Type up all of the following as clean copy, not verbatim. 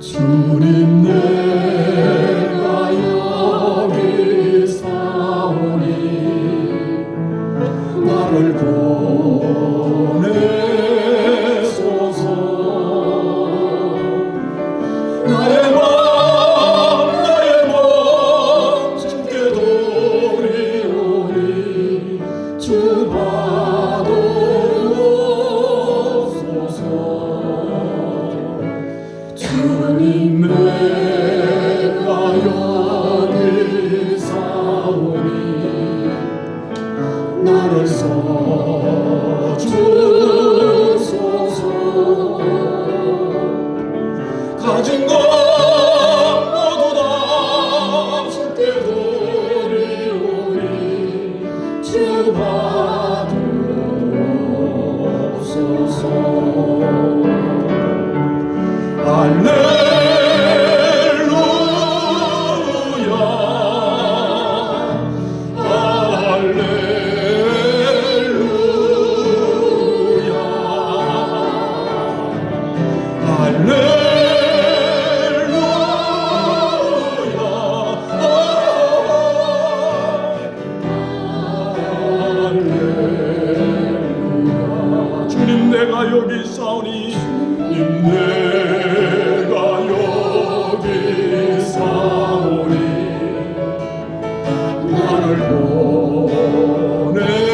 주님 내가 여기 사오니 나를 보내소서. 나의 맘 주께 돌리오니 주 받으옵소서. 주님 내가 여기 사오니 나를 써주소서. 가진 것 모두 다 주께 드리오니 주 받으옵소서. 할렐루야 할렐루야 할렐루야. 주님 내가 여기 있사오니 주님 내가 여기 있사오니 나를 보내소서.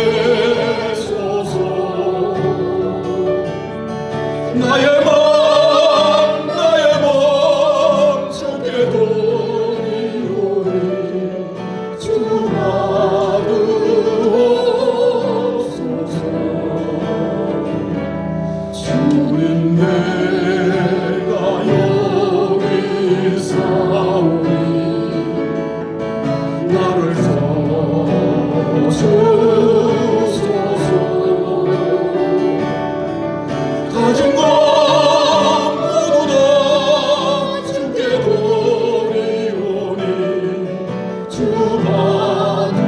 나의 맘 주께 드리오니 주 받으옵소서. 주님 내가 여기 사오니 나를 써주소서. 가진 것 모두 다 주께 드리오니 주 받으옵소서.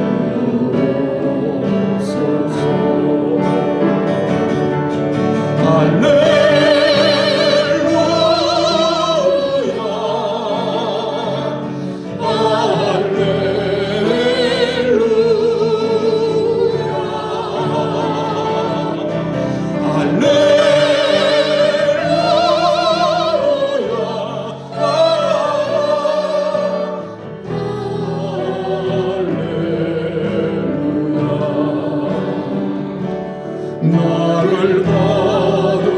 나를 받으옵소서.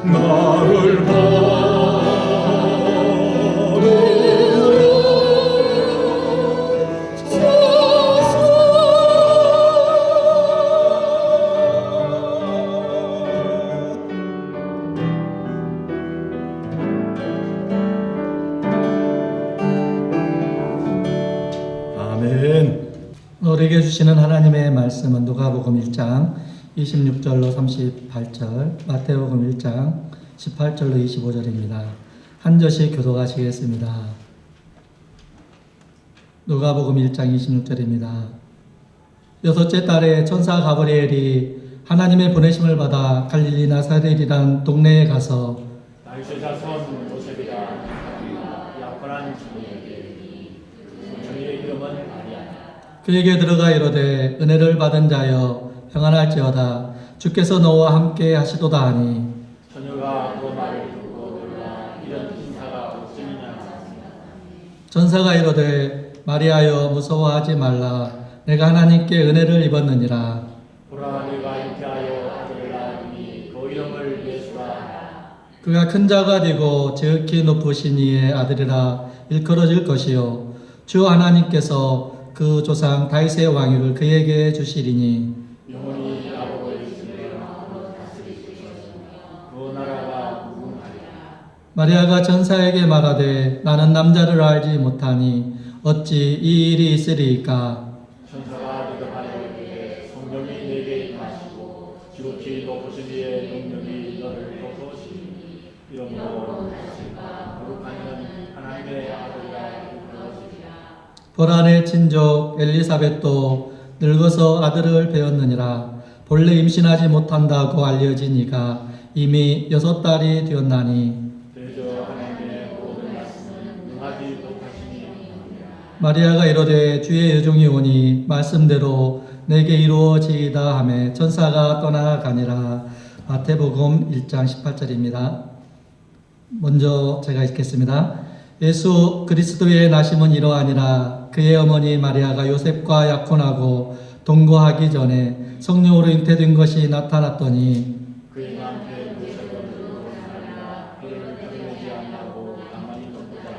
나를 아멘. 우리에게 주시는 하나님의 말씀은 누가복음 1장 26절로 38절, 마태복음 1장 18절로 25절입니다. 한 절씩 교독하시겠습니다. 누가복음 1장 26절입니다. 여섯째 달에 천사 가브리엘이 하나님의 보내심을 받아 갈릴리 나사렛이란 동네에 가서 다윗의 자손 요셉이라 약혼한 주님에게 그의 이름은 마리아라. 그에게 들어가 이르되 은혜를 받은 자여 평안할지어다 주께서 너와 함께 하시도다 하니 처녀가 그 말을 듣고 놀라 이런 인사가 어찌미냐. 전사가 이르되 마리아여 무서워하지 말라 내가 하나님께 은혜를 입었느니라. 보라 내가 잉태하여 아들을 낳으니 그 이름을 예수라. 그가 큰 자가 되고 지극히 높으신 이의 아들이라 일컬어질 것이요 주 하나님께서 그 조상 다윗의 왕위를 그에게 주시리니 영원히 아버지의 있으며 다스리시며 그 나라가 무궁하리라. 마리아가 전사에게 말하되 나는 남자를 알지 못하니 어찌 이 일이 있으리이까. 천사가 대답하여 이르되 성령이 내게 임하시고 지극히 높으신 이의 능력이 너를 덮으시니 이러므로 거룩한 이는 하나님의 아들이라 일컬어지리라. 보란의 친족 엘리사벳도 늙어서 아들을 배웠느니라. 본래 임신하지 못한다고 알려진 이가 이미 6달이 되었나니 그저 하나님의 모든 말씀은 응하지 못하시니 마리아가 이르되 주의 여종이 오니 말씀대로 내게 이루어지이다 하매 천사가 떠나가니라. 마태복음 1장 18절입니다. 먼저 제가 읽겠습니다. 예수 그리스도의 나심은 이러하니라. 그의 어머니 마리아가 요셉과 약혼하고 동거하기 전에 성령으로 잉태된 것이 나타났더니 그의 남편 요셉은 하나님과 그를 결혼하지 않냐고 가만히 덮었더라.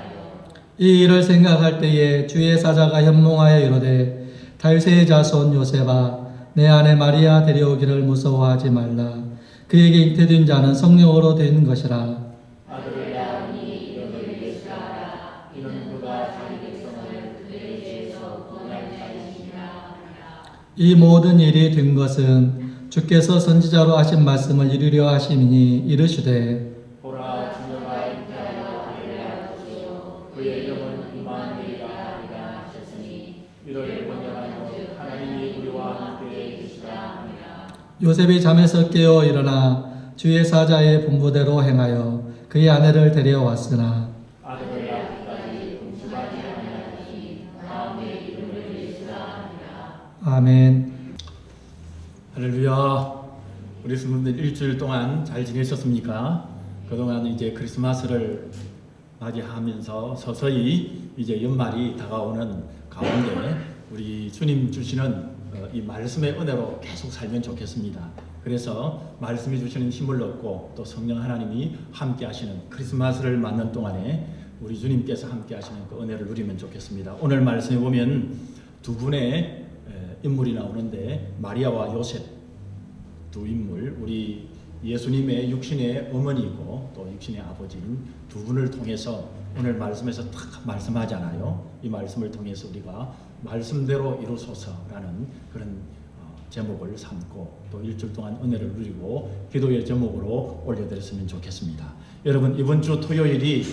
이 일을 생각할 때에 주의 사자가 현몽하여 이르되 달세의 자손 요셉아 내 아내 마리아 데려오기를 무서워하지 말라. 그에게 잉태된 자는 성령으로 된 것이라. 아들을 낳으니 너를 예수하라. 이는 그가 자기 백성을 그들의 죄에서 구원할 자이시니라. 이 모든 일이 된 것은 주께서 선지자로 하신 말씀을 이루려 하심이니 이르시되 보라 주녀가 잉태하여 아들을 낳았으며 그의 이름은 임마누엘이라 하리라 하셨으니 이를 번역한 것 하나님이 우리와 함께 계시다 하니라. 요셉이 잠에서 깨어 일어나 주의 사자의 분부대로 행하여 그의 아내를 데려왔으나 아들을 낳기까지 금식하지 아니하시니 다음에 이름을 예수라 하니라. 아멘. 할렐루야. 우리 성도들 일주일 동안 잘 지내셨습니까? 그동안 이제 크리스마스를 맞이하면서 서서히 이제 연말이 다가오는 가운데 우리 주님 주시는 이 말씀의 은혜로 계속 살면 좋겠습니다. 그래서 말씀이 주시는 힘을 얻고 또 성령 하나님이 함께 하시는 크리스마스를 맞는 동안에 우리 주님께서 함께 하시는 그 은혜를 누리면 좋겠습니다. 오늘 말씀에 보면 두 분의 인물이 나오는데 마리아와 요셉 두 인물, 우리 예수님의 육신의 어머니이고 또 육신의 아버지인 두 분을 통해서 오늘 말씀에서 딱 말씀하잖아요. 이 말씀을 통해서 우리가 말씀대로 이루소서라는 그런 제목을 삼고 또 일주일 동안 은혜를 누리고 기도의 제목으로 올려드렸으면 좋겠습니다. 여러분, 이번 주 토요일이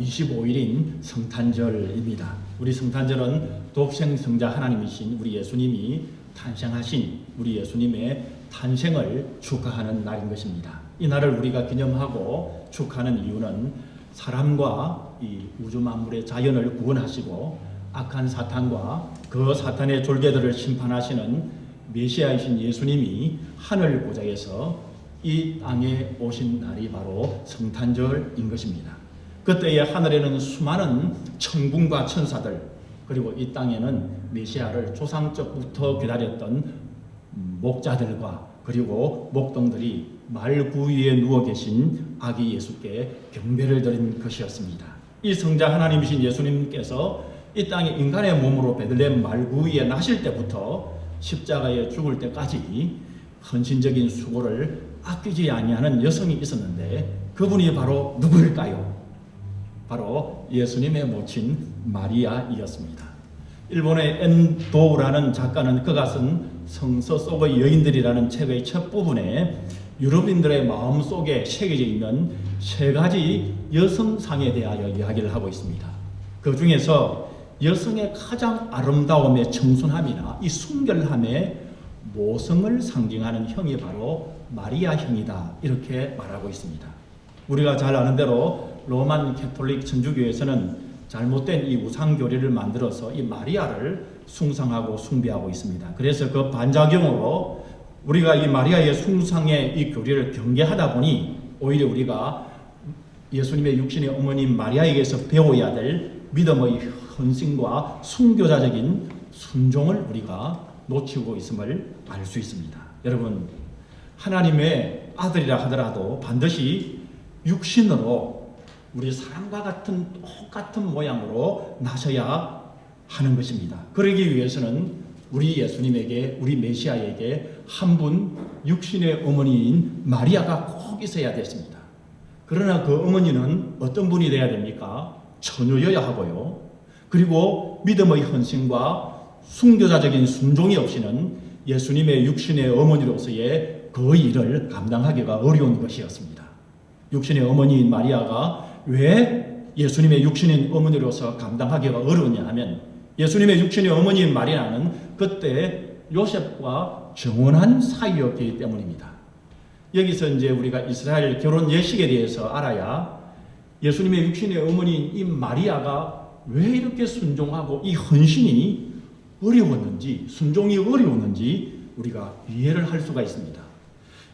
25일인 성탄절입니다. 우리 성탄절은 독생성자 하나님이신 우리 예수님이 탄생하신 우리 예수님의 탄생을 축하하는 날인 것입니다. 이 날을 우리가 기념하고 축하하는 이유는 사람과 이 우주 만물의 자연을 구원하시고 악한 사탄과 그 사탄의 졸개들을 심판하시는 메시아이신 예수님이 하늘 고장에서 이 땅에 오신 날이 바로 성탄절인 것입니다. 그때의 하늘에는 수많은 천군과 천사들, 그리고 이 땅에는 메시아를 조상적부터 기다렸던 목자들과 그리고 목동들이 말구 위에 누워 계신 아기 예수께 경배를 드린 것이었습니다. 이 성자 하나님이신 예수님께서 이 땅에 인간의 몸으로 베들레헴 말구 위에 나실 때부터 십자가에 죽을 때까지 헌신적인 수고를 아끼지 아니하는 여성이 있었는데 그분이 바로 누구일까요? 바로 예수님의 모친 마리아이었습니다. 일본의 엔도우라는 작가는 그가 쓴 성서 속의 여인들이라는 책의 첫 부분에 유럽인들의 마음속에 새겨져 있는 세 가지 여성상에 대하여 이야기를 하고 있습니다. 그 중에서 여성의 가장 아름다움의 청순함이나 이 순결함의 모성을 상징하는 형이 바로 마리아 형이다, 이렇게 말하고 있습니다. 우리가 잘 아는 대로 로만 캐톨릭 천주교에서는 잘못된 이 우상교리를 만들어서 이 마리아를 숭상하고 숭배하고 있습니다. 그래서 그 반작용으로 우리가 이 마리아의 숭상의 이 교리를 경계하다 보니 오히려 우리가 예수님의 육신의 어머님 마리아에게서 배워야 될 믿음의 헌신과 순교자적인 순종을 우리가 놓치고 있음을 알 수 있습니다. 여러분, 하나님의 아들이라 하더라도 반드시 육신으로 우리 사람과 같은 똑같은 모양으로 나셔야 하는 것입니다. 그러기 위해서는 우리 예수님에게, 우리 메시아에게 한 분 육신의 어머니인 마리아가 꼭 있어야 됐습니다. 그러나 그 어머니는 어떤 분이 돼야 됩니까? 처녀여야 하고요. 그리고 믿음의 헌신과 순교자적인 순종이 없이는 예수님의 육신의 어머니로서의 그 일을 감당하기가 어려운 것이었습니다. 육신의 어머니인 마리아가 왜 예수님의 육신인 어머니로서 감당하기가 어려웠냐 하면 예수님의 육신의 어머니인 마리아는 그때 요셉과 정혼한 사이였기 때문입니다. 여기서 이제 우리가 이스라엘 결혼 예식에 대해서 알아야 예수님의 육신의 어머니인 이 마리아가 왜 이렇게 순종하고 이 헌신이 어려웠는지, 순종이 어려웠는지 우리가 이해를 할 수가 있습니다.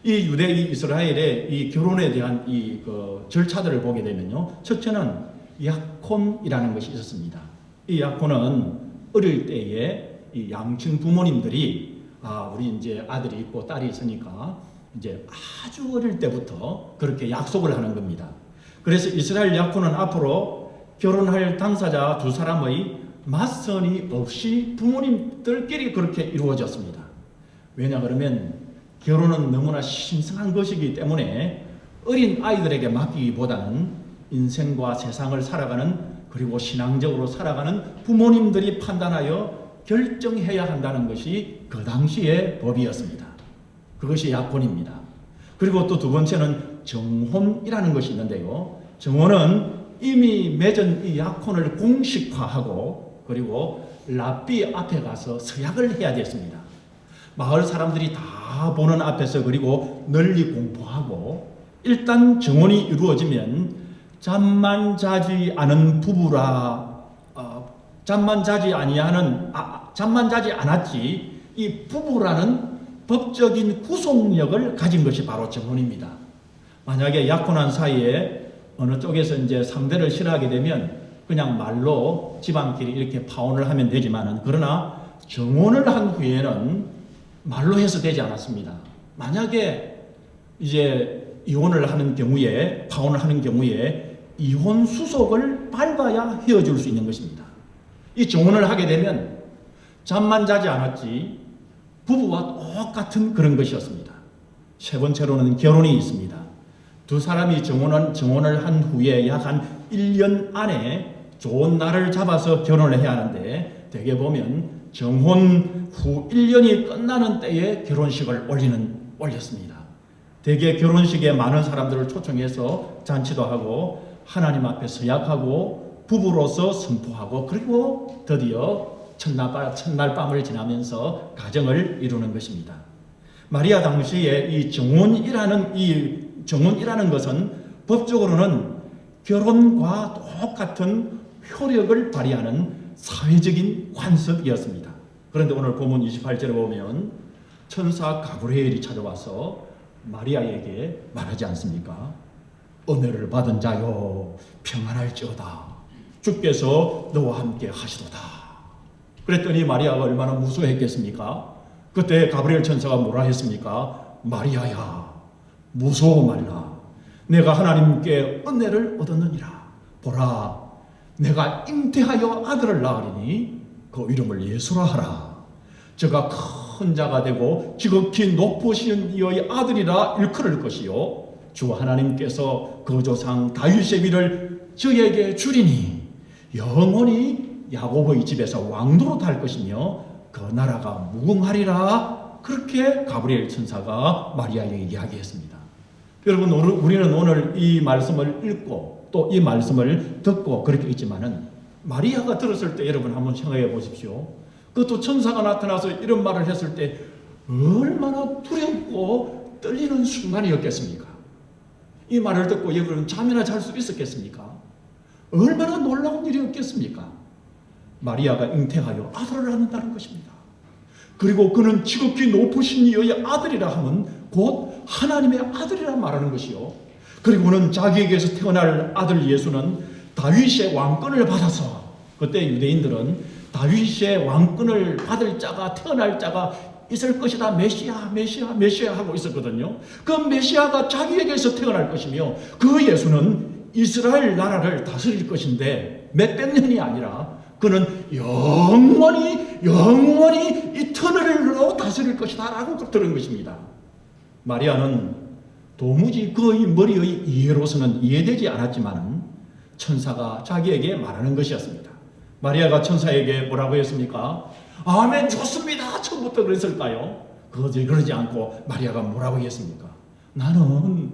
이 이스라엘의 이 결혼에 대한 이 절차들을 보게 되면요, 첫째는 약혼이라는 것이 있었습니다. 이 약혼은 어릴 때에 이 양친 부모님들이 우리 이제 아들이 있고 딸이 있으니까 이제 아주 어릴 때부터 그렇게 약속을 하는 겁니다. 그래서 이스라엘 약혼은 앞으로 결혼할 당사자 두 사람의 맞선이 없이 부모님들끼리 그렇게 이루어졌습니다. 왜냐 그러면 결혼은 너무나 신성한 것이기 때문에 어린 아이들에게 맡기기보다는 인생과 세상을 살아가는, 그리고 신앙적으로 살아가는 부모님들이 판단하여 결정해야 한다는 것이 그 당시의 법이었습니다. 그것이 약혼입니다. 그리고 또 두 번째는 정혼이라는 것이 있는데요, 정혼은 이미 맺은 이 약혼을 공식화하고 그리고 랍비 앞에 가서 서약을 해야 됐습니다. 마을 사람들이 다 보는 앞에서, 그리고 널리 공포하고, 일단 정혼이 이루어지면 잠만 자지 않은 부부라, 잠만 자지 않았지 이 부부라는 법적인 구속력을 가진 것이 바로 정혼입니다. 만약에 약혼한 사이에 어느 쪽에서 이제 상대를 싫어하게 되면 그냥 말로 집안끼리 이렇게 파혼을 하면 되지만은, 그러나 정혼을 한 후에는 말로 해서 되지 않았습니다. 만약에 이제 이혼을 하는 경우에, 파혼을 하는 경우에 이혼 수속을 밟아야 헤어질 수 있는 것입니다. 이 정혼을 하게 되면 잠만 자지 않았지 부부와 똑같은 그런 것이었습니다. 세 번째로는 결혼이 있습니다. 두 사람이 정혼을 한 후에 약 한 1년 안에 좋은 날을 잡아서 결혼을 해야 하는데, 대개 보면 정혼 후 1년이 끝나는 때에 결혼식을 올렸습니다. 대개 결혼식에 많은 사람들을 초청해서 잔치도 하고 하나님 앞에 서약하고 부부로서 선포하고, 그리고 드디어 첫날 밤을 지나면서 가정을 이루는 것입니다. 마리아 당시에 이 정혼이라는 것은 법적으로는 결혼과 똑같은 효력을 발휘하는 사회적인 관습이었습니다. 그런데 오늘 본문 28절에 보면 천사 가브리엘이 찾아와서 마리아에게 말하지 않습니까? 은혜를 받은 자여 평안할지어다, 주께서 너와 함께 하시도다. 그랬더니 마리아가 얼마나 무서워했겠습니까? 그때 가브리엘 천사가 뭐라 했습니까? 마리아야, 무서워 말라. 내가 하나님께 은혜를 얻었느니라. 보라, 내가 잉태하여 아들을 낳으리니 그 이름을 예수라 하라. 저가 큰 자가 되고 지극히 높으신 이의 아들이라 일컬을 것이요, 주 하나님께서 그 조상 다윗의 위를 저에게 주리니 영원히 야곱의 집에서 왕도로 달 것이며 그 나라가 무궁하리라. 그렇게 가브리엘 천사가 마리아에게 이야기했습니다. 여러분, 우리는 오늘 이 말씀을 읽고 또 이 말씀을 듣고 그렇게 있지만은, 마리아가 들었을 때 여러분 한번 생각해 보십시오. 그것도 천사가 나타나서 이런 말을 했을 때 얼마나 두렵고 떨리는 순간이었겠습니까? 이 말을 듣고 여러분 잠이나 잘 수 있었겠습니까? 얼마나 놀라운 일이었겠습니까? 마리아가 잉태하여 아들을 낳는다는 것입니다. 그리고 그는 지극히 높으신 이의 아들이라 하면 곧 하나님의 아들이라 말하는 것이요, 그리고는 자기에게서 태어날 아들 예수는 다윗의 왕권을 받아서, 그때 유대인들은 다윗의 왕권을 받을 자가, 태어날 자가 있을 것이다, 메시아 하고 있었거든요. 그 메시아가 자기에게서 태어날 것이며, 그 예수는 이스라엘 나라를 다스릴 것인데 몇백 년이 아니라 그는 영원히 이터널로 다스릴 것이다 라고 들은 것입니다. 마리아는 도무지 그의 머리의 이해로서는 이해되지 않았지만 천사가 자기에게 말하는 것이었습니다. 마리아가 천사에게 뭐라고 했습니까? 아멘, 좋습니다. 처음부터 그랬을까요? 그러지 않고 마리아가 뭐라고 했습니까? 나는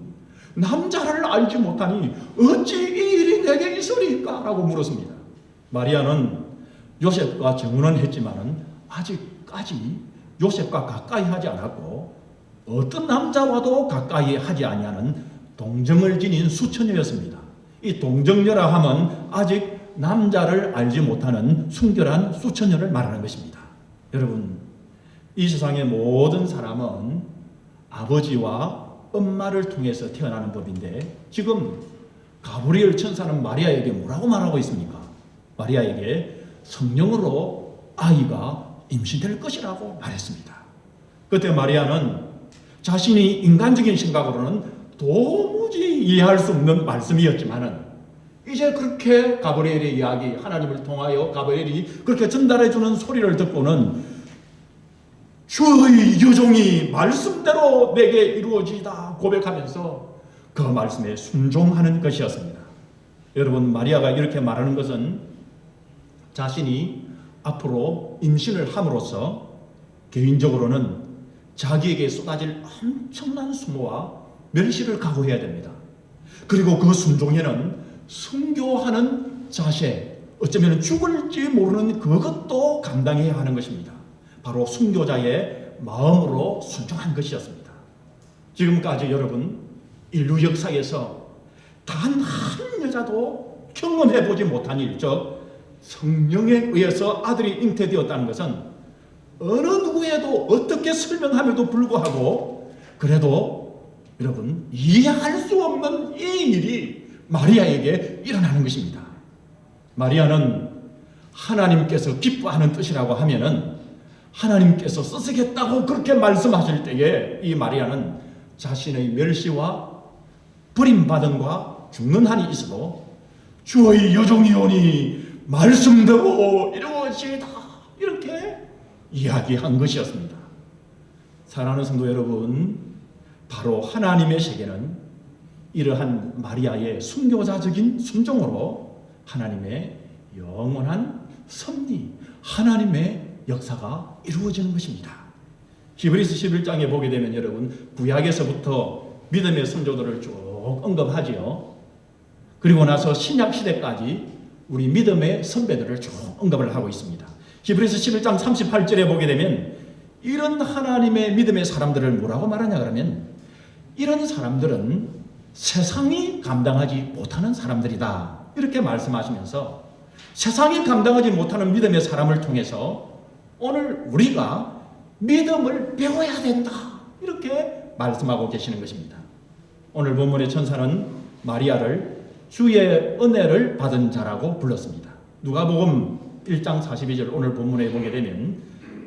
남자를 알지 못하니 어찌 이 일이 내게 있으리까? 라고 물었습니다. 마리아는 요셉과 정혼은 했지만은 아직까지 요셉과 가까이 하지 않았고 어떤 남자와도 가까이 하지 아니하는 동정을 지닌 수처녀였습니다. 이 동정녀라 함은 아직 남자를 알지 못하는 순결한 수처녀를 말하는 것입니다. 여러분, 이 세상의 모든 사람은 아버지와 엄마를 통해서 태어나는 법인데 지금 가브리엘 천사는 마리아에게 뭐라고 말하고 있습니까? 마리아에게 성령으로 아이가 임신될 것이라고 말했습니다. 그때 마리아는 자신이 인간적인 생각으로는 도무지 이해할 수 없는 말씀이었지만은 이제 그렇게 가브리엘의 이야기, 하나님을 통하여 가브리엘이 그렇게 전달해주는 소리를 듣고는 주의 여종이 말씀대로 내게 이루어지다 고백하면서 그 말씀에 순종하는 것이었습니다. 여러분, 마리아가 이렇게 말하는 것은 자신이 앞으로 임신을 함으로써 개인적으로는 자기에게 쏟아질 엄청난 수모와 멸시를 각오해야 됩니다. 그리고 그 순종에는 순교하는 자세, 어쩌면 죽을지 모르는 그것도 감당해야 하는 것입니다. 바로 순교자의 마음으로 순종한 것이었습니다. 지금까지 여러분, 인류 역사에서 단 한 여자도 경험해보지 못한 일, 즉 성령에 의해서 아들이 잉태되었다는 것은 어느 누구에도 어떻게 설명함에도 불구하고 그래도 여러분 이해할 수 없는 이 일이 마리아에게 일어나는 것입니다. 마리아는 하나님께서 기뻐하는 뜻이라고 하면은 하나님께서 쓰시겠다고 그렇게 말씀하실 때에 이 마리아는 자신의 멸시와 버림받음과 죽는 한이 있어도 주의 여종이오니 말씀대로 이루어지이다 이렇게 이야기한 것이었습니다. 사랑하는 성도 여러분, 바로 하나님의 세계는 이러한 마리아의 순교자적인 순종으로 하나님의 영원한 섭리, 하나님의 역사가 이루어지는 것입니다. 히브리서 11장에 보게 되면 여러분, 구약에서부터 믿음의 선조들을 쭉 언급하지요. 그리고 나서 신약 시대까지 우리 믿음의 선배들을 쭉 언급을 하고 있습니다. 히브리서 11장 38절에 보게 되면 이런 하나님의 믿음의 사람들을 뭐라고 말하냐 그러면 이런 사람들은 세상이 감당하지 못하는 사람들이다 이렇게 말씀하시면서 세상이 감당하지 못하는 믿음의 사람을 통해서 오늘 우리가 믿음을 배워야 된다 이렇게 말씀하고 계시는 것입니다. 오늘 본문의 천사는 마리아를 주의 은혜를 받은 자라고 불렀습니다. 누가복음 1장 42절 오늘 본문에 보게 되면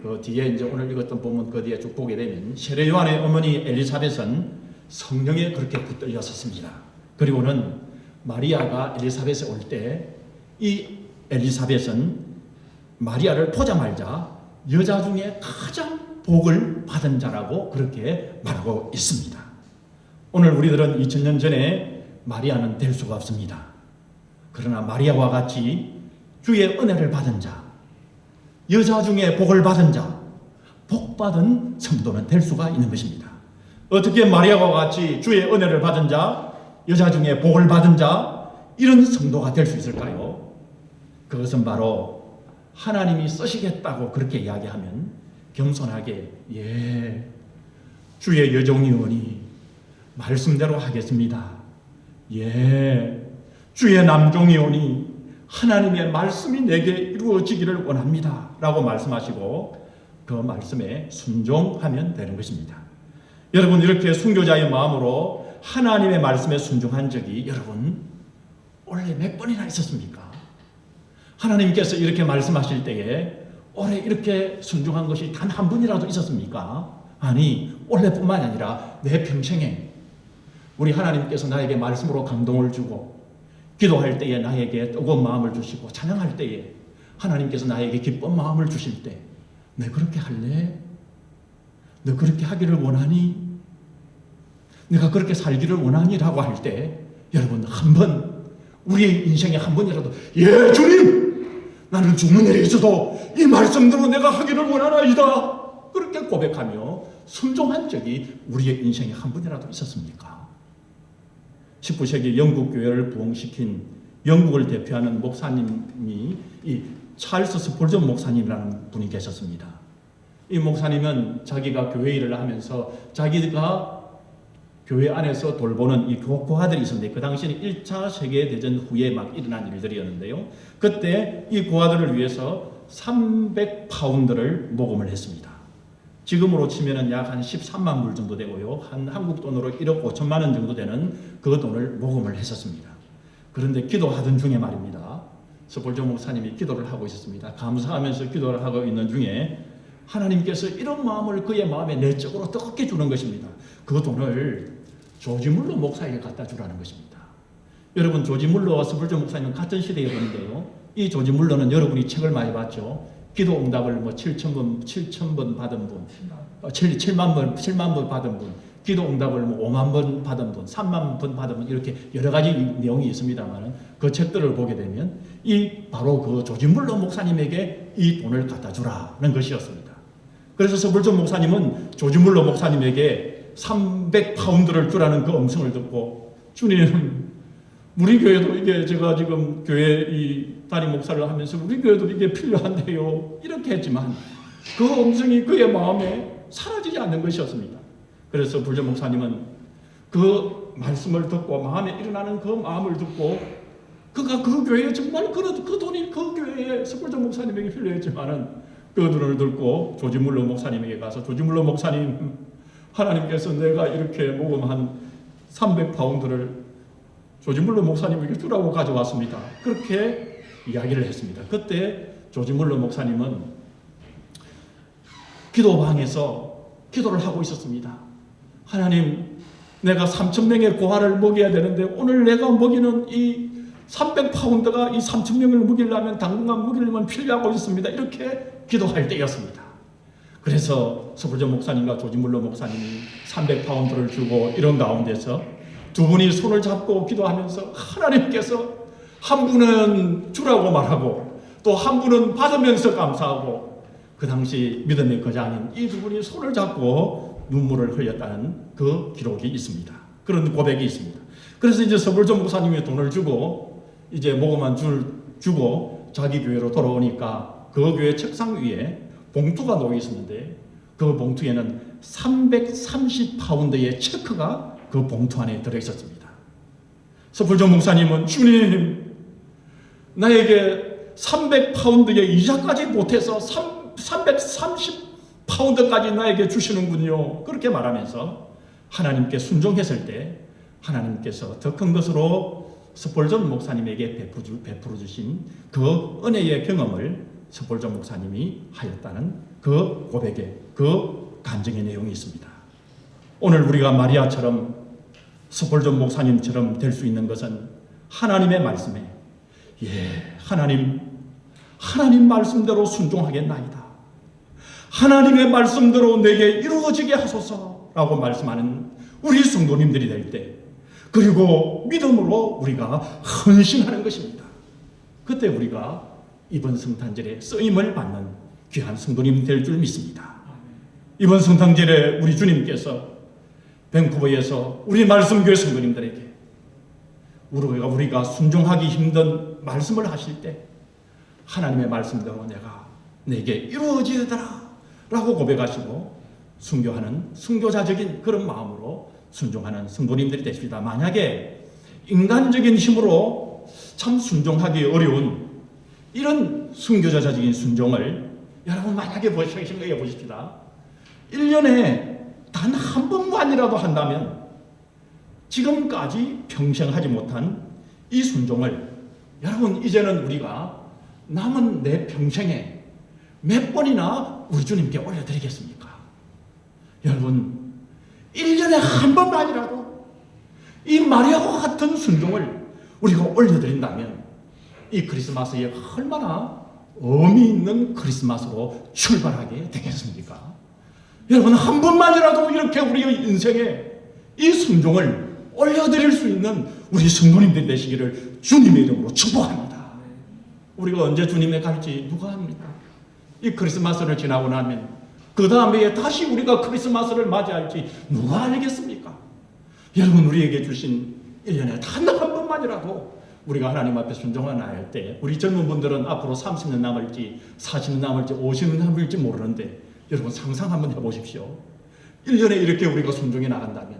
그 뒤에 이제 오늘 읽었던 본문 그 뒤에 쭉 보게 되면 세례 요한의 어머니 엘리사벳은 성령에 그렇게 붙들렸었습니다. 그리고는 마리아가 엘리사벳에 올 때 이 엘리사벳은 마리아를 보자마자 여자 중에 가장 복을 받은 자라고 그렇게 말하고 있습니다. 오늘 우리들은 2000년 전에 마리아는 될 수가 없습니다. 그러나 마리아와 같이 주의 은혜를 받은 자, 여자 중에 복을 받은 자, 복받은 성도는 될 수가 있는 것입니다. 어떻게 마리아와 같이 주의 은혜를 받은 자, 여자 중에 복을 받은 자, 이런 성도가 될 수 있을까요? 그것은 바로 하나님이 쓰시겠다고 그렇게 이야기하면 겸손하게 주의 여종이오니 말씀대로 하겠습니다. 주의 남종이오니 하나님의 말씀이 내게 이루어지기를 원합니다 라고 말씀하시고 그 말씀에 순종하면 되는 것입니다. 여러분, 이렇게 순교자의 마음으로 하나님의 말씀에 순종한 적이 여러분 올해 몇 번이나 있었습니까? 하나님께서 이렇게 말씀하실 때에 올해 이렇게 순종한 것이 단 한 번이라도 있었습니까? 아니, 올해뿐만 아니라 내 평생에 우리 하나님께서 나에게 말씀으로 감동을 주고 기도할 때에 나에게 뜨거운 마음을 주시고 찬양할 때에 하나님께서 나에게 기쁜 마음을 주실 때 내 그렇게 할래? 너 그렇게 하기를 원하니? 내가 그렇게 살기를 원하니? 라고 할 때 여러분 한번 우리의 인생에 한 번이라도 주님! 나는 죽는 일이 있어도 이 말씀대로 내가 하기를 원하나이다 그렇게 고백하며 순종한 적이 우리의 인생에 한 번이라도 있었습니까? 19세기 영국 교회를 부흥시킨 영국을 대표하는 목사님이 이 찰스 스폴전 목사님이라는 분이 계셨습니다. 이 목사님은 자기가 교회 일을 하면서 자기가 교회 안에서 돌보는 이 고아들이 있었는데 그 당시에는 1차 세계대전 후에 막 일어난 일들이었는데요. 그때 이 고아들을 위해서 300파운드를 모금을 했습니다. 지금으로 치면은 약 한 13만 불 정도 되고요. 한 한국 돈으로 1억 5천만 원 정도 되는 그 돈을 모금을 했었습니다. 그런데 기도하던 중에 말입니다. 스폴전 목사님이 기도를 하고 있었습니다. 감사하면서 기도를 하고 있는 중에 하나님께서 이런 마음을 그의 마음에 내적으로 뜨겁게 주는 것입니다. 그 돈을 조지 물러 목사에게 갖다 주라는 것입니다. 여러분, 조지 물러와 스폴전 목사님은 같은 시대였는데요. 이 조지 물러는 여러분이 책을 많이 봤죠. 기도 응답을 뭐 7,000번 받은 분, 7만 번 받은 분, 기도 응답을 뭐 5만 번 받은 분, 3만 번 받은 분, 이렇게 여러 가지 내용이 있습니다만 그 책들을 보게 되면 바로 그 조지 물러 목사님에게 이 돈을 갖다 주라는 것이었습니다. 그래서 스폴전 목사님은 조지 물러 목사님에게 300파운드를 주라는 그 음성을 듣고, 주님, 우리 교회도 이게 제가 지금 교회 이 담임 목사를 하면서 우리 교회도 이게 필요한데요, 이렇게 했지만 그 음성이 그의 마음에 사라지지 않는 것이었습니다. 그래서 불전 목사님은 그 말씀을 듣고 마음에 일어나는 그 마음을 듣고 그가 그 교회에 정말 그 돈이 그 교회에 스폴전 목사님에게 필요했지만은 그 돈을 들고 조지 물러 목사님에게 가서, 조지 물러 목사님, 하나님께서 내가 이렇게 모금한 300파운드를 조지 물러 목사님에게 주라고 가져왔습니다. 그렇게 이야기를 했습니다. 그때 조지 물러 목사님은 기도방에서 기도를 하고 있었습니다. 하나님, 내가 3,000명의 고아를 먹여야 되는데 오늘 내가 먹이는 이 300파운드가 이 3,000명을 먹이려면, 당분간 먹이려면 필요하고 있습니다. 이렇게 기도할 때였습니다. 그래서 스폴전 목사님과 조지 물러 목사님이 300파운드를 주고 이런 가운데서 두 분이 손을 잡고 기도하면서 하나님께서 한 분은 주라고 말하고 또 한 분은 받으면서 감사하고, 그 당시 믿음의 거장인 이 두 분이 손을 잡고 눈물을 흘렸다는 그 기록이 있습니다. 그런 고백이 있습니다. 그래서 이제 스폴전 목사님이 돈을 주고 이제 모금한 주고 자기 교회로 돌아오니까 그 교회 책상 위에 봉투가 놓여 있었는데 그 봉투에는 330파운드의 체크가 그 봉투 안에 들어 있었습니다. 스폴전 목사님은, 주님, 나에게 300파운드의 이자까지 못해서 330파운드까지 나에게 주시는군요. 그렇게 말하면서 하나님께 순종했을 때 하나님께서 더 큰 것으로 스폴전 목사님에게 베풀어 주신 그 은혜의 경험을 스폴전 목사님이 하였다는 그 고백의, 그 간증의 내용이 있습니다. 오늘 우리가 마리아처럼 스폴전 목사님처럼 될 수 있는 것은 하나님의 말씀에, 하나님 말씀대로 순종하겠나이다, 하나님의 말씀대로 내게 이루어지게 하소서라고 말씀하는 우리 성도님들이 될 때, 그리고 믿음으로 우리가 헌신하는 것입니다. 그때 우리가 이번 성탄절에 쓰임을 받는 귀한 성도님 될 줄 믿습니다. 이번 성탄절에 우리 주님께서 밴쿠버에서 우리 말씀교회 성도님들에게 우리가 순종하기 힘든 말씀을 하실 때 하나님의 말씀대로 내게 이루어지더라 라고 고백하시고 순교하는 순교자적인 그런 마음으로 순종하는 성도님들이 되십니다. 만약에 인간적인 힘으로 참 순종하기 어려운 이런 순교자적인 순종을 여러분 만약에 생각해 보십시다. 1년에 단 한 번만이라도 한다면 지금까지 평생 하지 못한 이 순종을 여러분 이제는 우리가 남은 내 평생에 몇 번이나 우리 주님께 올려드리겠습니까? 여러분 1년에 한 번만이라도 이 마리아와 같은 순종을 우리가 올려드린다면 이 크리스마스에 얼마나 의미 있는 크리스마스로 출발하게 되겠습니까? 여러분 한 번만이라도 이렇게 우리의 인생에 이 순종을 올려드릴 수 있는 우리 성도님들이 되시기를 주님의 이름으로 축복합니다. 우리가 언제 주님에 갈지 누가 합니까? 이 크리스마스를 지나고 나면 그 다음에 다시 우리가 크리스마스를 맞이할지 누가 알겠습니까? 여러분 우리에게 주신 1년에 단 한 번만이라도 우리가 하나님 앞에 순종하나 할 때 우리 젊은 분들은 앞으로 30년 남을지 40년 남을지 50년 남을지 모르는데 여러분 상상 한번 해보십시오. 1년에 이렇게 우리가 순종해 나간다면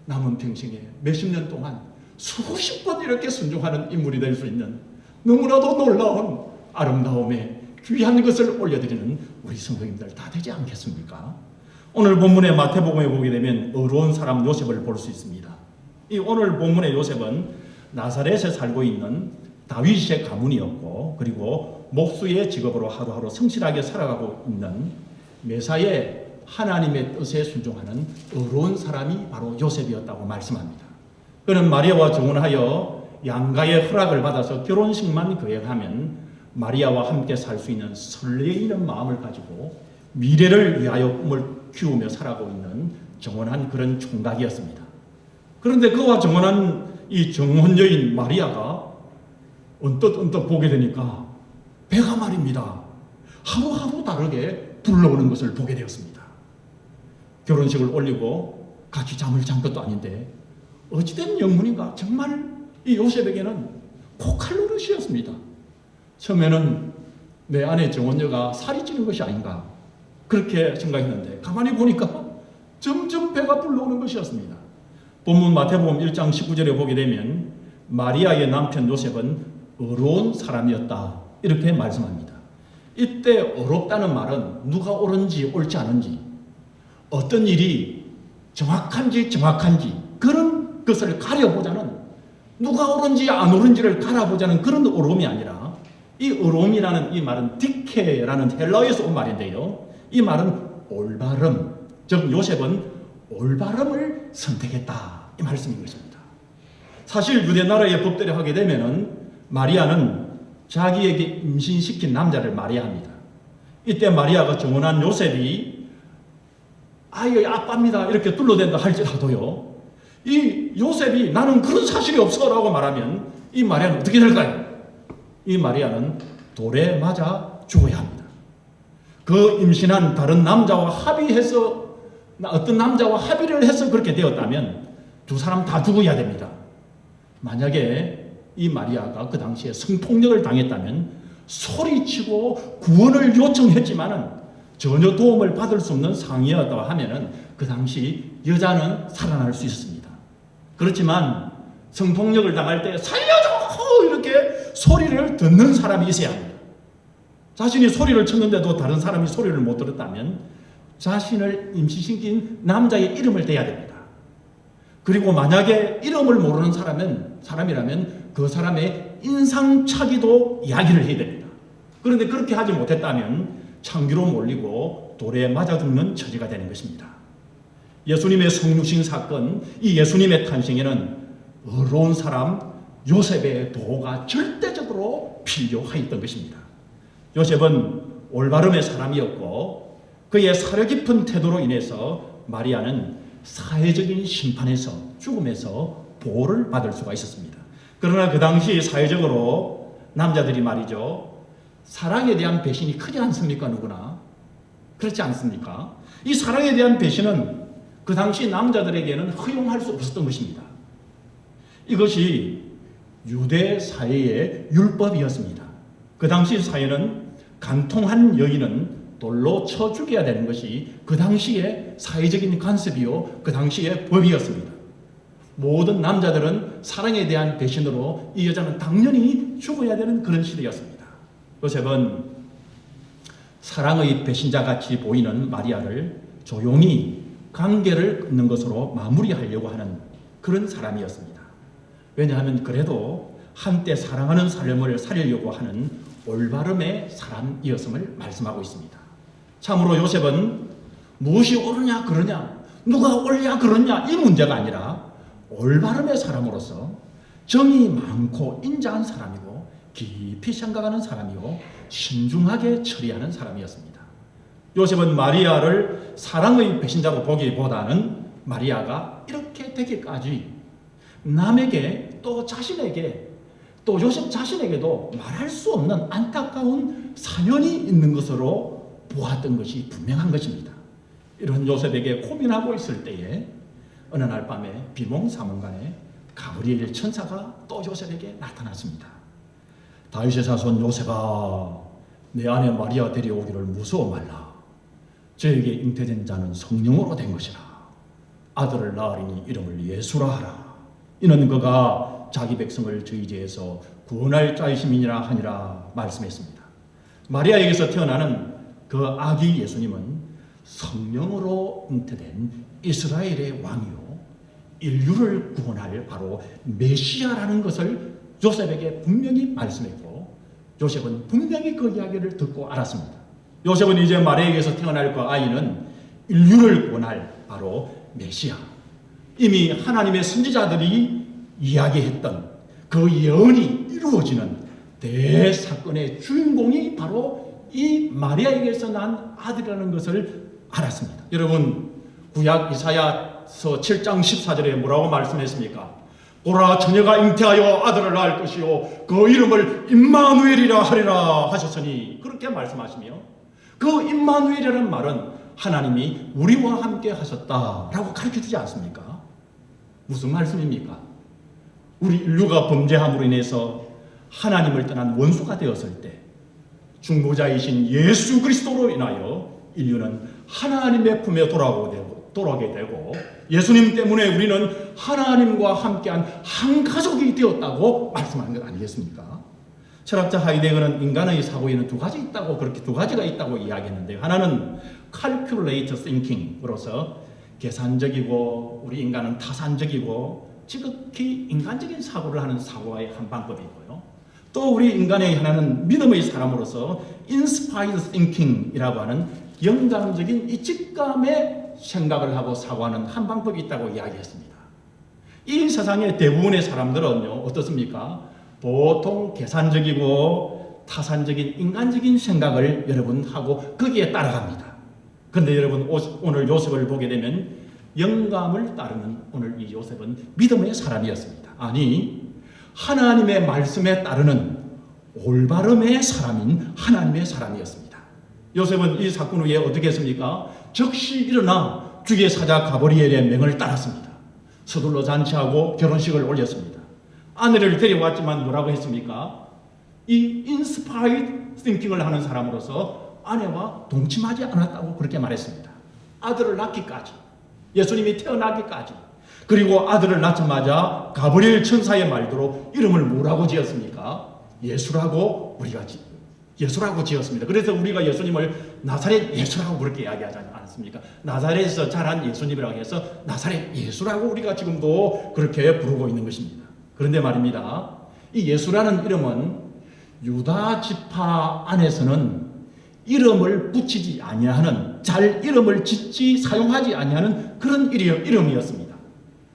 남은 평생에 몇십 년 동안 수십 번 이렇게 순종하는 인물이 될 수 있는 너무나도 놀라운 아름다움에 귀한 것을 올려드리는 우리 성도님들 다 되지 않겠습니까? 오늘 본문의 마태복음에 보게 되면 의로운 사람 요셉을 볼 수 있습니다. 이 오늘 본문의 요셉은 나사렛에 살고 있는 다윗의 가문이었고, 그리고 목수의 직업으로 하루하루 성실하게 살아가고 있는 매사에 하나님의 뜻에 순종하는 의로운 사람이 바로 요셉이었다고 말씀합니다. 그는 마리아와 정혼하여 양가의 허락을 받아서 결혼식만 거행하면 마리아와 함께 살 수 있는 설레이는 마음을 가지고 미래를 위하여 꿈을 키우며 살아가고 있는 정혼한 그런 총각이었습니다. 그런데 그와 정혼한 이 정혼여인 마리아가 언뜻 보게 되니까 배가 말입니다. 하루하루 다르게 불러오는 것을 보게 되었습니다. 결혼식을 올리고 같이 잠을 잔 것도 아닌데 어찌된 영문인가. 정말 이 요셉에게는 고칼 노릇이었습니다. 처음에는 내 아내 정혼녀가 살이 찌는 것이 아닌가 그렇게 생각했는데 가만히 보니까 점점 배가 불러오는 것이었습니다. 본문 마태복음 1장 19절에 보게 되면 마리아의 남편 요셉은 의로운 사람이었다 이렇게 말씀합니다. 이때 의롭다는 말은 누가 옳은지 옳지 않은지, 어떤 일이 정확한지 그런 것을 가려보자는, 누가 옳은지 안 옳은지를 갈아보자는 그런 의로움이 아니라, 이 의로움이라는 이 말은 디케라는 헬라어에서 온 말인데요, 이 말은 올바름, 즉 요셉은 올바름을 선택했다 이 말씀인 것입니다. 사실 유대 나라의 법대로 하게 되면은 마리아는 자기에게 임신시킨 남자를 마리아합니다. 이때 마리아가 정혼한 요셉이 아이의 아빠입니다 이렇게 둘러댄다 할지라도요, 이 요셉이 나는 그런 사실이 없어 라고 말하면 이 마리아는 어떻게 될까요? 이 마리아는 돌에 맞아 죽어야 합니다. 그 임신한 다른 남자와 합의해서, 어떤 남자와 합의를 해서 그렇게 되었다면 두 사람 다 죽어야 됩니다. 만약에 이 마리아가 그 당시에 성폭력을 당했다면 소리치고 구원을 요청했지만은 전혀 도움을 받을 수 없는 상황이었다고 하면은 그 당시 여자는 살아날 수 있었습니다. 그렇지만 성폭력을 당할 때 살려줘 이렇게 소리를 듣는 사람이 있어야 합니다. 자신이 소리를 쳤는데도 다른 사람이 소리를 못 들었다면 자신을 임신시킨 남자의 이름을 대야 됩니다. 그리고 만약에 이름을 모르는 사람이라면 그 사람의 인상착의도 이야기를 해야 됩니다. 그런데 그렇게 하지 못했다면 창기로 몰리고 돌에 맞아 죽는 처지가 되는 것입니다. 예수님의 성육신 사건, 이 예수님의 탄생에는 의로운 사람 요셉의 도가 절대적으로 필요하였던 것입니다. 요셉은 올바름의 사람이었고 그의 사려 깊은 태도로 인해서 마리아는 사회적인 심판에서, 죽음에서 보호를 받을 수가 있었습니다. 그러나 그 당시 사회적으로 남자들이 말이죠, 사랑에 대한 배신이 크지 않습니까? 누구나 그렇지 않습니까? 이 사랑에 대한 배신은 그 당시 남자들에게는 허용할 수 없었던 것입니다. 이것이 유대 사회의 율법이었습니다. 그 당시 사회는 간통한 여인은 돌로 쳐 죽여야 되는 것이 그 당시의 사회적인 관습이요, 그 당시의 법이었습니다. 모든 남자들은 사랑에 대한 배신으로 이 여자는 당연히 죽어야 되는 그런 시대였습니다. 요셉은 사랑의 배신자같이 보이는 마리아를 조용히 관계를 끊는 것으로 마무리하려고 하는 그런 사람이었습니다. 왜냐하면 그래도 한때 사랑하는 삶을 살리려고 하는 올바름의 사람이었음을 말씀하고 있습니다. 참으로 요셉은 무엇이 옳으냐 그러냐, 누가 옳냐 그러냐 이 문제가 아니라 올바름의 사람으로서 정이 많고 인자한 사람이고 깊이 생각하는 사람이고 신중하게 처리하는 사람이었습니다. 요셉은 마리아를 사랑의 배신자로 보기보다는 마리아가 이렇게 되기까지 남에게 또 자신에게 또 요셉 자신에게도 말할 수 없는 안타까운 사연이 있는 것으로 보았던 것이 분명한 것입니다. 이런 요셉에게 고민하고 있을 때에 어느 날 밤에 비몽사몽간에 가브리엘 천사가 또 요셉에게 나타났습니다. 다윗의 자손 요셉아, 내 아내 마리아 데려오기를 무서워 말라. 저에게 잉태된 자는 성령으로 된 것이라. 아들을 낳으리니 이름을 예수라 하라. 이는 그가 자기 백성을 저희 죄에서 구원할 자이심이니라 하니라 말씀했습니다. 마리아에게서 태어나는 그 아기 예수님은 성령으로 잉태된 이스라엘의 왕이요 인류를 구원할 바로 메시아라는 것을 요셉에게 분명히 말씀했고, 요셉은 분명히 그 이야기를 듣고 알았습니다. 요셉은 이제 마리아에게서 태어날 그 아이는 인류를 구원할 바로 메시아, 이미 하나님의 선지자들이 이야기했던 그 예언이 이루어지는 대사건의 주인공이 바로 이 마리아에게서 난 아들이라는 것을 알았습니다. 여러분, 구약 이사야서 7장 14절에 뭐라고 말씀했습니까? 보라, 처녀가 잉태하여 아들을 낳을 것이요 그 이름을 임마누엘이라 하리라 하셨으니, 그렇게 말씀하시며, 그 임마누엘이라는 말은 하나님이 우리와 함께 하셨다라고 가르쳐주지 않습니까? 무슨 말씀입니까? 우리 인류가 범죄함으로 인해서 하나님을 떠난 원수가 되었을 때 중보자이신 예수 그리스도로 인하여 인류는 하나님의 품에 돌아오게 되고, 예수님 때문에 우리는 하나님과 함께한 한 가족이 되었다고 말씀하는 것 아니겠습니까? 철학자 하이데거는 인간의 사고에는 두 가지가 있다고 이야기했는데, 하나는 calculate thinking으로서 계산적이고, 우리 인간은 타산적이고 지극히 인간적인 사고를 하는 사고의 한 방법이고요. 또 우리 인간의 하나는 믿음의 사람으로서 inspired thinking이라고 하는 영감적인 이 직감의 생각을 하고 사고하는 한 방법이 있다고 이야기했습니다. 이 세상의 대부분의 사람들은요, 어떻습니까? 보통 계산적이고 타산적인 인간적인 생각을 여러분 하고 거기에 따라갑니다. 그런데 여러분, 오늘 요셉을 보게 되면 영감을 따르는 오늘 이 요셉은 믿음의 사람이었습니다. 아니, 하나님의 말씀에 따르는 올바름의 사람인 하나님의 사람이었습니다. 요셉은 이 사건 후에 어떻게 했습니까? 즉시 일어나 주의 사자 가브리엘의 명을 따랐습니다. 서둘러 잔치하고 결혼식을 올렸습니다. 아내를 데려왔지만 뭐라고 했습니까? 이 inspired thinking을 하는 사람으로서 아내와 동침하지 않았다고 그렇게 말했습니다. 아들을 낳기까지, 예수님이 태어나기까지, 그리고 아들을 낳자마자 가브리엘 천사의 말대로 이름을 뭐라고 지었습니까? 예수라고 지었습니다. 그래서 우리가 예수님을 나사렛 예수라고 그렇게 이야기하지 않습니까? 나사렛에서 자란 예수님이라고 해서 나사렛 예수라고 우리가 지금도 그렇게 부르고 있는 것입니다. 그런데 말입니다, 이 예수라는 이름은 유다 지파 안에서는 이름을 붙이지 아니하는, 잘 이름을 짓지 사용하지 아니하는 그런 이름이었습니다.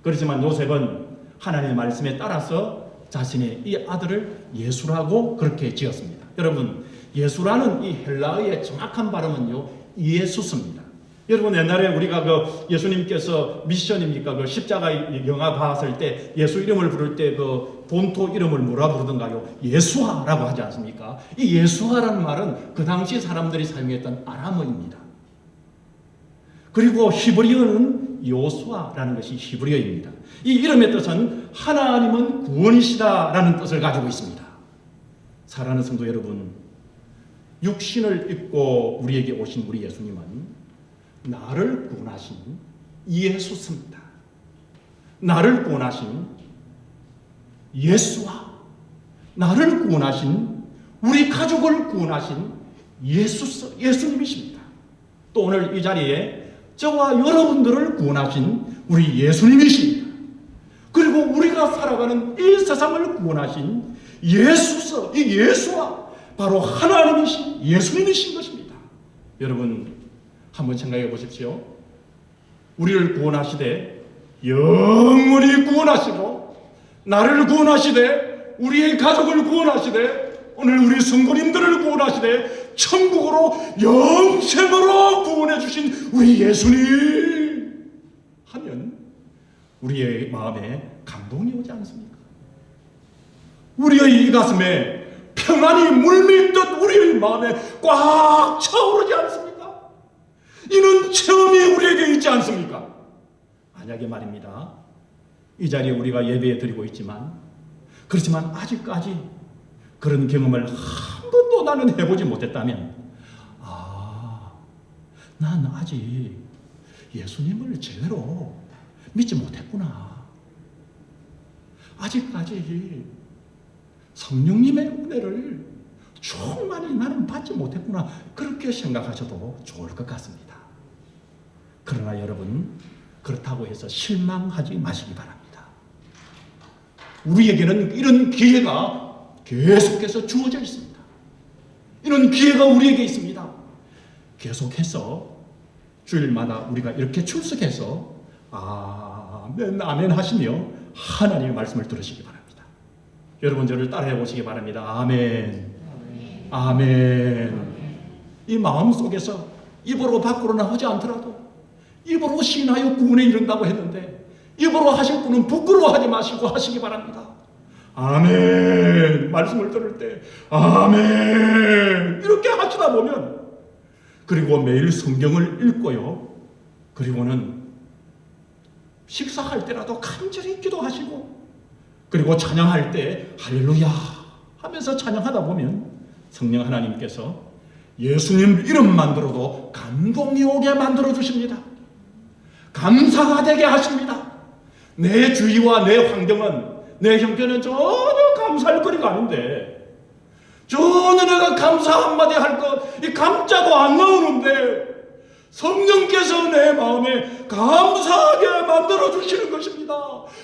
그렇지만 요셉은 하나님의 말씀에 따라서 자신의 이 아들을 예수라고 그렇게 지었습니다. 여러분, 예수라는 이 헬라어의 정확한 발음은요, 예수스입니다. 여러분, 옛날에 우리가 그 예수님께서 미션입니까? 그 십자가 영화 봤을 때 예수 이름을 부를 때 그 본토 이름을 뭐라 부르던가요? 예수아라고 하지 않습니까? 이 예수아라는 말은 그 당시 사람들이 사용했던 아람어입니다. 그리고 히브리어는 요수아라는 것이 히브리어입니다. 이 이름의 뜻은 하나님은 구원이시다라는 뜻을 가지고 있습니다. 사랑하는 성도 여러분, 육신을 입고 우리에게 오신 우리 예수님은 나를 구원하신 예수입니다. 나를 구원하신 예수와 나를 구원하신, 우리 가족을 구원하신 예수님이십니다. 또 오늘 이 자리에 저와 여러분들을 구원하신 우리 예수님이십니다. 그리고 우리가 살아가는 이 세상을 구원하신 이 예수와 바로 하나님이신 예수님이신 것입니다. 여러분, 한번 생각해 보십시오. 우리를 구원하시되 영원히 구원하시고, 나를 구원하시되 우리의 가족을 구원하시되 오늘 우리 성도님들을 구원하시되 천국으로 영생으로 구원해 주신 우리 예수님 하면 우리의 마음에 감동이 오지 않습니까? 우리의 이 가슴에 평안이 물밀듯 우리의 마음에 꽉 차오르지 않습니까? 이는 체험이 우리에게 있지 않습니까? 만약에 말입니다, 이 자리에 우리가 예배 드리고 있지만, 그렇지만 아직까지 그런 경험을 한 번도 나는 해보지 못했다면, 난 아직 예수님을 제대로 믿지 못했구나. 아직까지 성령님의 은혜를 충만히 나는 받지 못했구나. 그렇게 생각하셔도 좋을 것 같습니다. 그러나 여러분, 그렇다고 해서 실망하지 마시기 바랍니다. 우리에게는 이런 기회가 계속해서 주어져 있습니다. 이런 기회가 우리에게 있습니다. 계속해서 주일마다 우리가 이렇게 출석해서 아멘 아멘 하시며 하나님의 말씀을 들으시기 바랍니다. 여러분 저를 따라해 보시기 바랍니다. 아멘 아멘. 이 마음 속에서 입으로 밖으로 나오지 않더라도 입으로 신하여 구원에 이른다고 했는데 입으로 하실 분은 부끄러워하지 마시고 하시기 바랍니다. 아멘. 말씀을 들을 때 아멘 이렇게 하시다 보면, 그리고 매일 성경을 읽고요, 그리고는 식사할 때라도 간절히 기도하시고, 그리고 찬양할 때 할렐루야 하면서 찬양하다 보면 성령 하나님께서 예수님 이름만 들어도 감동이 오게 만들어 주십니다. 감사가 되게 하십니다. 내 주위와 내 환경은, 내 형편은 전혀 감사할 거리가 아닌데, 전혀 내가 감사 한마디 할 것, 이 감자도 안 나오는데 성령께서 내 마음에 감사하게 만들어 주시는 것입니다.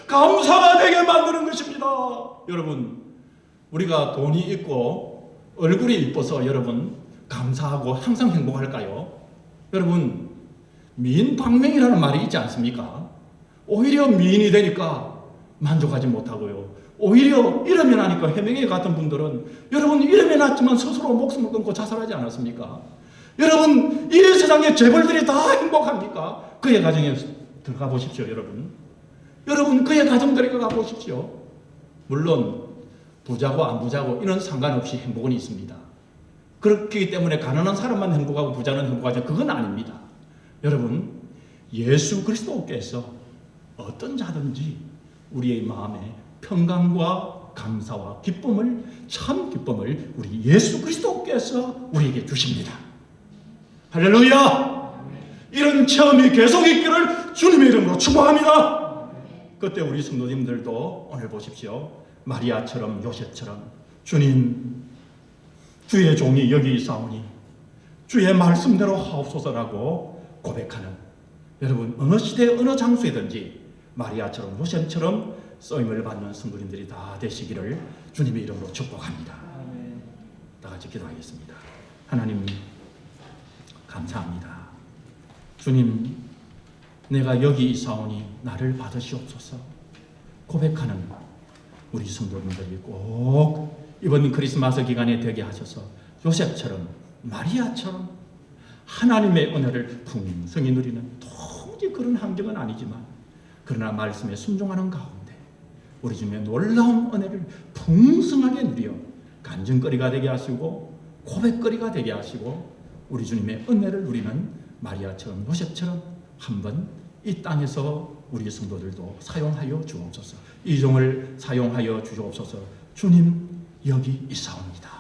감사가 되게 만드는 것입니다. 여러분, 우리가 돈이 있고 얼굴이 이뻐서 여러분 감사하고 항상 행복할까요? 여러분, 미인방명이라는 말이 있지 않습니까? 오히려 미인이 되니까 만족하지 못하고요, 오히려 이름이 나니까 해명이 같은 분들은, 여러분 이름이 났지만 스스로 목숨을 끊고 자살하지 않았습니까? 여러분 이 세상의 재벌들이 다 행복합니까? 그의 가정에 들어가 보십시오. 여러분 그의 가정들에 들어가 보십시오. 물론 부자고 안 부자고 이런 상관없이 행복은 있습니다. 그렇기 때문에 가난한 사람만 행복하고 부자는 행복하지, 그건 아닙니다. 여러분, 예수 그리스도께서 어떤 자든지 우리의 마음에 평강과 감사와 기쁨을, 참 기쁨을 우리 예수 그리스도께서 우리에게 주십니다. 할렐루야! 이런 체험이 계속 있기를 주님의 이름으로 축복합니다. 그때 우리 성도님들도 오늘 보십시오. 마리아처럼 요셉처럼 주님, 주의 종이 여기 있사오니 주의 말씀대로 하옵소서라고 고백하는, 여러분 어느 시대 어느 장소에든지 마리아처럼 요셉처럼 쓰임을 받는 성도님들이 다 되시기를 주님의 이름으로 축복합니다. 다 같이 기도하겠습니다. 하나님 감사합니다. 주님, 내가 여기 있사오니 나를 받으시옵소서 고백하는 우리 성도님들이 꼭 이번 크리스마스 기간에 되게 하셔서 요셉처럼 마리아처럼 하나님의 은혜를 풍성히 누리는, 도무지 그런 환경은 아니지만 그러나 말씀에 순종하는 가운데 우리 중에 놀라운 은혜를 풍성하게 누려 간증거리가 되게 하시고 고백거리가 되게 하시고 우리 주님의 은혜를 누리는 마리아처럼 요셉처럼 한번 이 땅에서 우리 성도들도 사용하여 주옵소서. 이 종을 사용하여 주옵소서. 주님 여기 있사옵니다.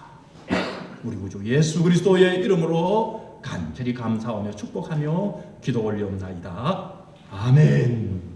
우리 구주 예수 그리스도의 이름으로 간절히 감사하며 축복하며 기도 올려옵나이다. 아멘.